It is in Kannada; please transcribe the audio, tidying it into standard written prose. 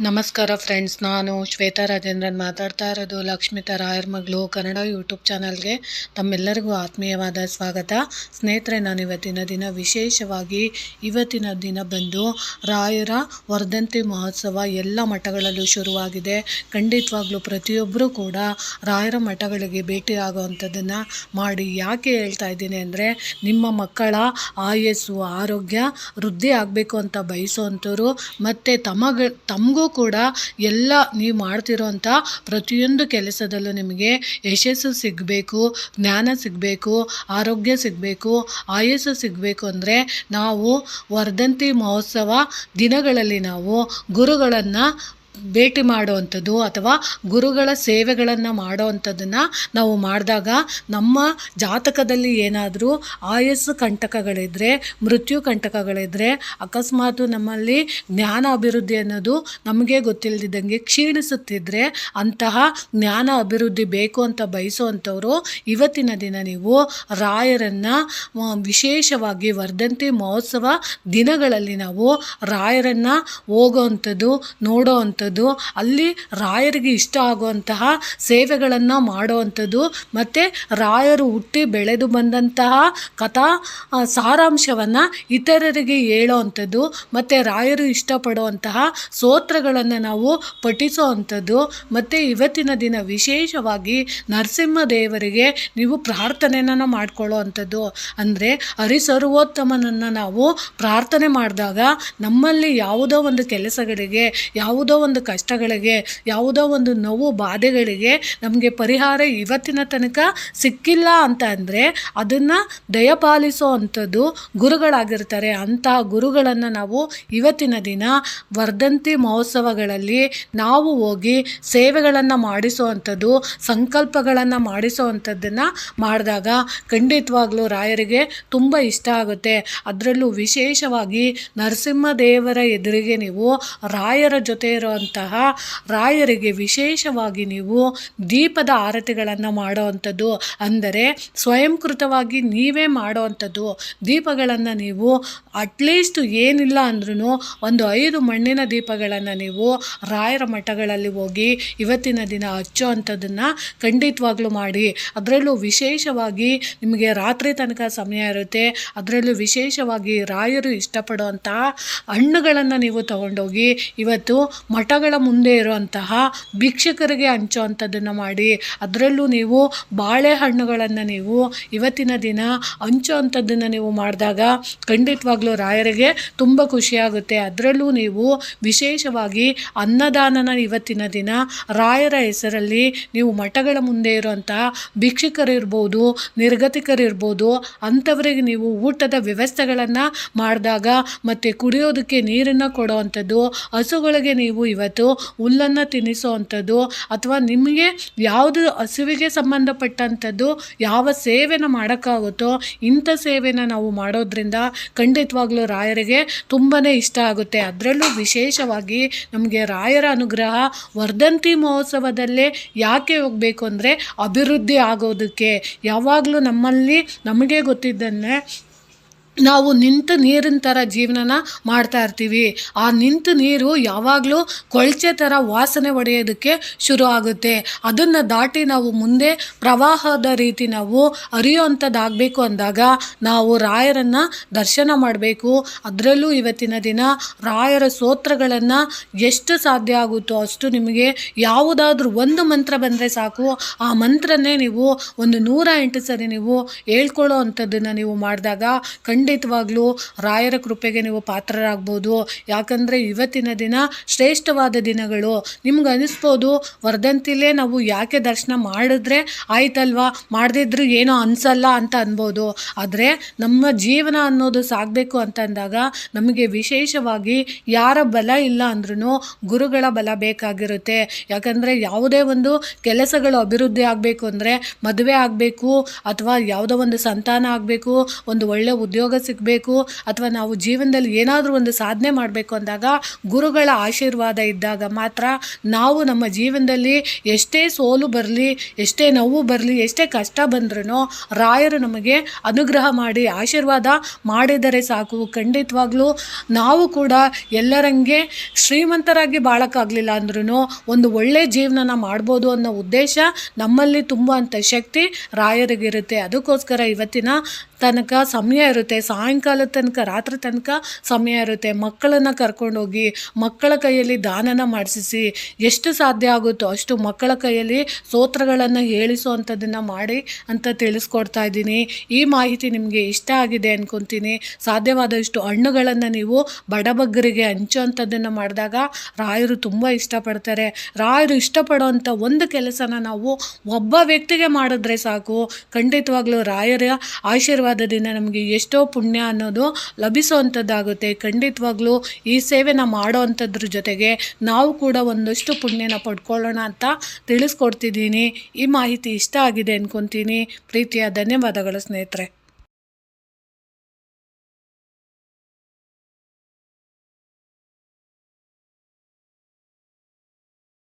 ನಮಸ್ಕಾರ ಫ್ರೆಂಡ್ಸ್, ನಾನು ಶ್ವೇತಾ ರಾಜೇಂದ್ರನ್ ಮಾತಾಡ್ತಾ ಇರೋದು ಲಕ್ಷ್ಮಿತಾ ರಾಯರ್ ಮಗಳು ಕನ್ನಡ ಯೂಟ್ಯೂಬ್ ಚಾನಲ್ಗೆ ತಮ್ಮೆಲ್ಲರಿಗೂ ಆತ್ಮೀಯವಾದ ಸ್ವಾಗತ. ಸ್ನೇಹಿತರೆ, ನಾನು ಇವತ್ತಿನ ದಿನ ಬಂದು ರಾಯರ ವರ್ಧಂತಿ ಮಹೋತ್ಸವ ಎಲ್ಲ ಮಠಗಳಲ್ಲೂ ಶುರುವಾಗಿದೆ. ಖಂಡಿತವಾಗ್ಲೂ ಪ್ರತಿಯೊಬ್ಬರೂ ಕೂಡ ರಾಯರ ಮಠಗಳಿಗೆ ಭೇಟಿ ಆಗುವಂಥದ್ದನ್ನು ಮಾಡಿ. ಯಾಕೆ ಹೇಳ್ತಾ ಇದ್ದೀನಿ ಅಂದರೆ, ನಿಮ್ಮ ಮಕ್ಕಳ ಆಯಸ್ಸು ಆರೋಗ್ಯ ವೃದ್ಧಿ ಆಗಬೇಕು ಅಂತ ಬಯಸುವಂಥವ್ರು ಮತ್ತು ತಮಗೂ ಕೂಡ ಎಲ್ಲ ನೀವು ಮಾಡ್ತಿರೋಂಥ ಪ್ರತಿಯೊಂದು ಕೆಲಸದಲ್ಲೂ ನಿಮಗೆ ಯಶಸ್ಸು ಸಿಗಬೇಕು, ಜ್ಞಾನ ಸಿಗಬೇಕು, ಆರೋಗ್ಯ ಸಿಗಬೇಕು, ಆಯಸ್ಸು ಸಿಗಬೇಕು ಅಂದರೆ ನಾವು ವರ್ಧಂತಿ ಮಹೋತ್ಸವ ದಿನಗಳಲ್ಲಿ ನಾವು ಗುರುಗಳನ್ನು ಭೇಟಿ ಮಾಡುವಂಥದ್ದು ಅಥವಾ ಗುರುಗಳ ಸೇವೆಗಳನ್ನು ಮಾಡೋವಂಥದ್ದನ್ನು ನಾವು ಮಾಡಿದಾಗ ನಮ್ಮ ಜಾತಕದಲ್ಲಿ ಏನಾದರೂ ಆಯಸ್ಸು ಕಂಟಕಗಳಿದ್ದರೆ, ಮೃತ್ಯು ಕಂಟಕಗಳಿದ್ದರೆ, ಅಕಸ್ಮಾತ್ ನಮ್ಮಲ್ಲಿ ಜ್ಞಾನ ಅಭಿವೃದ್ಧಿ ಅನ್ನೋದು ನಮಗೆ ಗೊತ್ತಿಲ್ಲದಿದ್ದಂಗೆ ಕ್ಷೀಣಿಸುತ್ತಿದ್ದರೆ, ಅಂತಹ ಜ್ಞಾನ ಅಭಿವೃದ್ಧಿ ಬೇಕು ಅಂತ ಬಯಸುವಂಥವರು ಇವತ್ತಿನ ದಿನ ನೀವು ರಾಯರನ್ನು ವಿಶೇಷವಾಗಿ ವರ್ಧಂತಿ ಮಹೋತ್ಸವ ದಿನಗಳಲ್ಲಿ ನಾವು ರಾಯರನ್ನು ಹೋಗೋವಂಥದ್ದು, ನೋಡೋವಂಥದ್ದು, ಅಲ್ಲಿ ರಾಯರಿಗೆ ಇಷ್ಟ ಆಗುವಂತಹ ಸೇವೆಗಳನ್ನು ಮಾಡುವಂಥದ್ದು ಮತ್ತು ರಾಯರು ಹುಟ್ಟಿ ಬೆಳೆದು ಬಂದಂತಹ ಕಥಾ ಸಾರಾಂಶವನ್ನು ಇತರರಿಗೆ ಹೇಳೋವಂಥದ್ದು ಮತ್ತು ರಾಯರು ಇಷ್ಟಪಡುವಂತಹ ಸ್ತೋತ್ರಗಳನ್ನು ನಾವು ಪಠಿಸುವಂಥದ್ದು ಮತ್ತು ಇವತ್ತಿನ ದಿನ ವಿಶೇಷವಾಗಿ ನರಸಿಂಹದೇವರಿಗೆ ನೀವು ಪ್ರಾರ್ಥನೆಯನ್ನು ಮಾಡ್ಕೊಳ್ಳೋ ಅಂದರೆ ಹರಿಸರ್ವೋತ್ತಮನನ್ನು ನಾವು ಪ್ರಾರ್ಥನೆ ಮಾಡಿದಾಗ ನಮ್ಮಲ್ಲಿ ಯಾವುದೋ ಒಂದು ಕೆಲಸಗಳಿಗೆ, ಯಾವುದೋ ಒಂದು ಕಷ್ಟಗಳಿಗೆ, ಯಾವುದೋ ಒಂದು ನೋವು ಬಾಧೆಗಳಿಗೆ ನಮಗೆ ಪರಿಹಾರ ಇವತ್ತಿನ ತನಕ ಸಿಕ್ಕಿಲ್ಲ ಅಂತ ಅಂದರೆ ಅದನ್ನು ದಯಪಾಲಿಸೋ ಅಂಥದ್ದು ಗುರುಗಳಾಗಿರ್ತಾರೆ. ಅಂತಹ ಗುರುಗಳನ್ನು ನಾವು ಇವತ್ತಿನ ದಿನ ವರ್ಧಂತಿ ಮಹೋತ್ಸವಗಳಲ್ಲಿ ನಾವು ಹೋಗಿ ಸೇವೆಗಳನ್ನು ಮಾಡಿಸುವಂಥದ್ದು, ಸಂಕಲ್ಪಗಳನ್ನು ಮಾಡಿಸುವಂಥದ್ದನ್ನು ಮಾಡಿದಾಗ ಖಂಡಿತವಾಗ್ಲೂ ರಾಯರಿಗೆ ತುಂಬ ಇಷ್ಟ ಆಗುತ್ತೆ. ಅದರಲ್ಲೂ ವಿಶೇಷವಾಗಿ ನರಸಿಂಹದೇವರ ಎದುರಿಗೆ ನೀವು ರಾಯರ ಜೊತೆ ಇರುವಂತಹ ರಾಯರಿಗೆ ವಿಶೇಷವಾಗಿ ನೀವು ದೀಪದ ಆರತಿಗಳನ್ನು ಮಾಡುವಂಥದ್ದು, ಅಂದರೆ ಸ್ವಯಂಕೃತವಾಗಿ ನೀವೇ ಮಾಡುವಂಥದ್ದು ದೀಪಗಳನ್ನು ನೀವು ಅಟ್ಲೀಸ್ಟ್ ಏನಿಲ್ಲ ಅಂದ್ರೂ ಒಂದು 5 ಮಣ್ಣಿನ ದೀಪಗಳನ್ನು ನೀವು ರಾಯರ ಮಠಗಳಲ್ಲಿ ಹೋಗಿ ಇವತ್ತಿನ ದಿನ ಹಚ್ಚೋ ಅಂಥದ್ದನ್ನು ಖಂಡಿತವಾಗ್ಲೂ ಮಾಡಿ. ಅದರಲ್ಲೂ ವಿಶೇಷವಾಗಿ ನಿಮಗೆ ರಾತ್ರಿ ತನಕ ಸಮಯ ಇರುತ್ತೆ. ಅದರಲ್ಲೂ ವಿಶೇಷವಾಗಿ ರಾಯರು ಇಷ್ಟಪಡುವಂತಹ ಹಣ್ಣುಗಳನ್ನು ನೀವು ತಗೊಂಡೋಗಿ ಇವತ್ತು ಮಠಗಳ ಮುಂದೆ ಇರುವಂತಹ ಭಿಕ್ಷುಕರಿಗೆ ಹಂಚುವಂಥದ್ದನ್ನು ಮಾಡಿ. ಅದರಲ್ಲೂ ನೀವು ಬಾಳೆಹಣ್ಣುಗಳನ್ನು ನೀವು ಇವತ್ತಿನ ದಿನ ಹಂಚುವಂಥದ್ದನ್ನು ನೀವು ಮಾಡಿದಾಗ ಖಂಡಿತವಾಗ್ಲೂ ರಾಯರಿಗೆ ತುಂಬ ಖುಷಿಯಾಗುತ್ತೆ. ಅದರಲ್ಲೂ ನೀವು ವಿಶೇಷವಾಗಿ ಅನ್ನದಾನನ ಇವತ್ತಿನ ದಿನ ರಾಯರ ಹೆಸರಲ್ಲಿ ನೀವು ಮಠಗಳ ಮುಂದೆ ಇರುವಂತಹ ಭಿಕ್ಷುಕರಿರ್ಬೋದು, ನಿರ್ಗತಿಕರಿರ್ಬೋದು, ಅಂಥವರಿಗೆ ನೀವು ಊಟದ ವ್ಯವಸ್ಥೆಗಳನ್ನು ಮಾಡಿದಾಗ ಮತ್ತು ಕುಡಿಯೋದಕ್ಕೆ ನೀರನ್ನು ಕೊಡುವಂಥದ್ದು, ಹಸುಗಳಿಗೆ ನೀವು ಇವತ್ತು ಹುಲ್ಲನ್ನು ತಿನ್ನಿಸುವಂಥದ್ದು ಅಥವಾ ನಿಮಗೆ ಯಾವುದು ಹಸುವಿಗೆ ಸಂಬಂಧಪಟ್ಟಂಥದ್ದು ಯಾವ ಸೇವೆನ ಮಾಡೋಕ್ಕಾಗುತ್ತೋ ಇಂಥ ಸೇವೆನ ನಾವು ಮಾಡೋದ್ರಿಂದ ಖಂಡಿತವಾಗ್ಲೂ ರಾಯರಿಗೆ ತುಂಬಾ ಇಷ್ಟ ಆಗುತ್ತೆ. ಅದರಲ್ಲೂ ವಿಶೇಷವಾಗಿ ನಮಗೆ ರಾಯರ ಅನುಗ್ರಹ ವರ್ಧಂತಿ ಮಹೋತ್ಸವದಲ್ಲೇ ಯಾಕೆ ಹೋಗಬೇಕು ಅಂದರೆ ಅಭಿವೃದ್ಧಿ ಆಗೋದಕ್ಕೆ. ಯಾವಾಗಲೂ ನಮ್ಮಲ್ಲಿ ನಮಗೆ ಗೊತ್ತಿದ್ದನ್ನೇ ನಾವು ನಿಂತ ನೀರಿನ ಥರ ಜೀವನನ ಮಾಡ್ತಾ ಇರ್ತೀವಿ. ಆ ನಿಂತ ನೀರು ಯಾವಾಗಲೂ ಕೊಳಚೆ ಥರ ವಾಸನೆ ಹೊಡೆಯೋದಕ್ಕೆ ಶುರು ಆಗುತ್ತೆ. ಅದನ್ನು ದಾಟಿ ನಾವು ಮುಂದೆ ಪ್ರವಾಹದ ರೀತಿ ನಾವು ಹರಿಯುವಂಥದ್ದಾಗಬೇಕು ಅಂದಾಗ ನಾವು ರಾಯರನ್ನು ದರ್ಶನ ಮಾಡಬೇಕು. ಅದರಲ್ಲೂ ಇವತ್ತಿನ ದಿನ ರಾಯರ ಸ್ತೋತ್ರಗಳನ್ನು ಎಷ್ಟು ಸಾಧ್ಯ ಆಗುತ್ತೋ ಅಷ್ಟು ನಿಮಗೆ ಯಾವುದಾದ್ರೂ ಒಂದು ಮಂತ್ರ ಬಂದರೆ ಸಾಕು, ಆ ಮಂತ್ರನೇ ನೀವು ಒಂದು 108 ಸರಿ ನೀವು ಹೇಳ್ಕೊಳ್ಳೋ ಅಂಥದ್ದನ್ನು ನೀವು ಮಾಡಿದಾಗ ಖಂಡಿತವಾಗ್ಲೂ ರಾಯರ ಕೃಪೆಗೆ ನೀವು ಪಾತ್ರರಾಗ್ಬೋದು. ಯಾಕಂದರೆ ಇವತ್ತಿನ ದಿನ ಶ್ರೇಷ್ಠವಾದ ದಿನಗಳು. ನಿಮ್ಗೆ ಅನಿಸ್ಬೋದು ವರ್ಧಂತಿಲೇ ನಾವು ಯಾಕೆ ದರ್ಶನ ಮಾಡಿದ್ರೆ ಆಯ್ತಲ್ವಾ, ಮಾಡದಿದ್ರು ಏನೋ ಅನಿಸಲ್ಲ ಅಂತ ಅನ್ಬೋದು. ಆದರೆ ನಮ್ಮ ಜೀವನ ಅನ್ನೋದು ಸಾಗಬೇಕು ಅಂತಂದಾಗ ನಮಗೆ ವಿಶೇಷವಾಗಿ ಯಾರ ಬಲ ಇಲ್ಲ ಅಂದ್ರೂ ಗುರುಗಳ ಬಲ ಬೇಕಾಗಿರುತ್ತೆ. ಯಾಕಂದರೆ ಯಾವುದೇ ಒಂದು ಕೆಲಸಗಳು ಅಭಿವೃದ್ಧಿ ಆಗಬೇಕು ಅಂದರೆ, ಮದುವೆ ಆಗಬೇಕು ಅಥವಾ ಯಾವುದೋ ಒಂದು ಸಂತಾನ ಆಗಬೇಕು, ಒಂದು ಒಳ್ಳೆ ಉದ್ಯೋಗ ಸಿಗಬೇಕು, ಅಥವಾ ನಾವು ಜೀವನದಲ್ಲಿ ಏನಾದರೂ ಒಂದು ಸಾಧನೆ ಮಾಡಬೇಕು ಅಂದಾಗ ಗುರುಗಳ ಆಶೀರ್ವಾದ ಇದ್ದಾಗ ಮಾತ್ರ ನಾವು ನಮ್ಮ ಜೀವನದಲ್ಲಿ ಎಷ್ಟೇ ಸೋಲು ಬರಲಿ, ಎಷ್ಟೇ ನೋವು ಬರಲಿ, ಎಷ್ಟೇ ಕಷ್ಟ ಬಂದ್ರೂ ರಾಯರು ನಮಗೆ ಅನುಗ್ರಹ ಮಾಡಿ ಆಶೀರ್ವಾದ ಮಾಡಿದರೆ ಸಾಕು. ಖಂಡಿತವಾಗ್ಲೂ ನಾವು ಕೂಡ ಎಲ್ಲರಂಗೆ ಶ್ರೀಮಂತರಾಗಿ ಬಾಳಕ್ಕಾಗಲಿಲ್ಲ ಅಂದ್ರೂ ಒಂದು ಒಳ್ಳೆ ಜೀವನನ ಮಾಡ್ಬೋದು ಅನ್ನೋ ಉದ್ದೇಶ ನಮ್ಮಲ್ಲಿ ತುಂಬುವಂಥ ಶಕ್ತಿ ರಾಯರಿಗಿರುತ್ತೆ. ಅದಕ್ಕೋಸ್ಕರ ಇವತ್ತಿನ ತನಕ ಸಮಯ ಇರುತ್ತೆ, ಸಾಯಂಕಾಲದ ತನಕ, ರಾತ್ರಿ ತನಕ ಸಮಯ ಇರುತ್ತೆ. ಮಕ್ಕಳನ್ನು ಕರ್ಕೊಂಡೋಗಿ ಮಕ್ಕಳ ಕೈಯಲ್ಲಿ ದಾನನ ಮಾಡಿಸಿ, ಎಷ್ಟು ಸಾಧ್ಯ ಆಗುತ್ತೋ ಅಷ್ಟು ಮಕ್ಕಳ ಕೈಯಲ್ಲಿ ಸ್ತೋತ್ರಗಳನ್ನು ಹೇಳಿಸುವಂಥದ್ದನ್ನು ಮಾಡಿ ಅಂತ ತಿಳಿಸ್ಕೊಡ್ತಾ ಇದ್ದೀನಿ. ಈ ಮಾಹಿತಿ ನಿಮಗೆ ಇಷ್ಟ ಆಗಿದೆ ಅನ್ಕೊತೀನಿ. ಸಾಧ್ಯವಾದಷ್ಟು ಹಣ್ಣುಗಳನ್ನು ನೀವು ಬಡಬಗ್ಗರಿಗೆ ಹಂಚುವಂಥದ್ದನ್ನು ಮಾಡಿದಾಗ ರಾಯರು ತುಂಬ ಇಷ್ಟಪಡ್ತಾರೆ. ರಾಯರು ಇಷ್ಟಪಡೋವಂಥ ಒಂದು ಕೆಲಸನ ನಾವು ಒಬ್ಬ ವ್ಯಕ್ತಿಗೆ ಮಾಡಿದ್ರೆ ಸಾಕು, ಖಂಡಿತವಾಗ್ಲೂ ರಾಯರ ಆಶೀರ್ವಾದದಿಂದ ನಮಗೆ ಎಷ್ಟೋ ಪುಣ್ಯ ಅನ್ನೋದು ಲಭಿಸುವಂಥದ್ದಾಗುತ್ತೆ. ಖಂಡಿತವಾಗ್ಲೂ ಈ ಸೇವೆನ ಮಾಡೋ ಅಂಥದ್ರ ಜೊತೆಗೆ ನಾವು ಕೂಡ ಒಂದಷ್ಟು ಪುಣ್ಯನ ಪಡ್ಕೊಳ್ಳೋಣ ಅಂತ ತಿಳಿಸ್ಕೊಡ್ತಿದ್ದೀನಿ. ಈ ಮಾಹಿತಿ ಇಷ್ಟ ಆಗಿದೆ ಅನ್ಕೊತೀನಿ. ಪ್ರೀತಿಯ ಧನ್ಯವಾದಗಳು ಸ್ನೇಹಿತರೆ.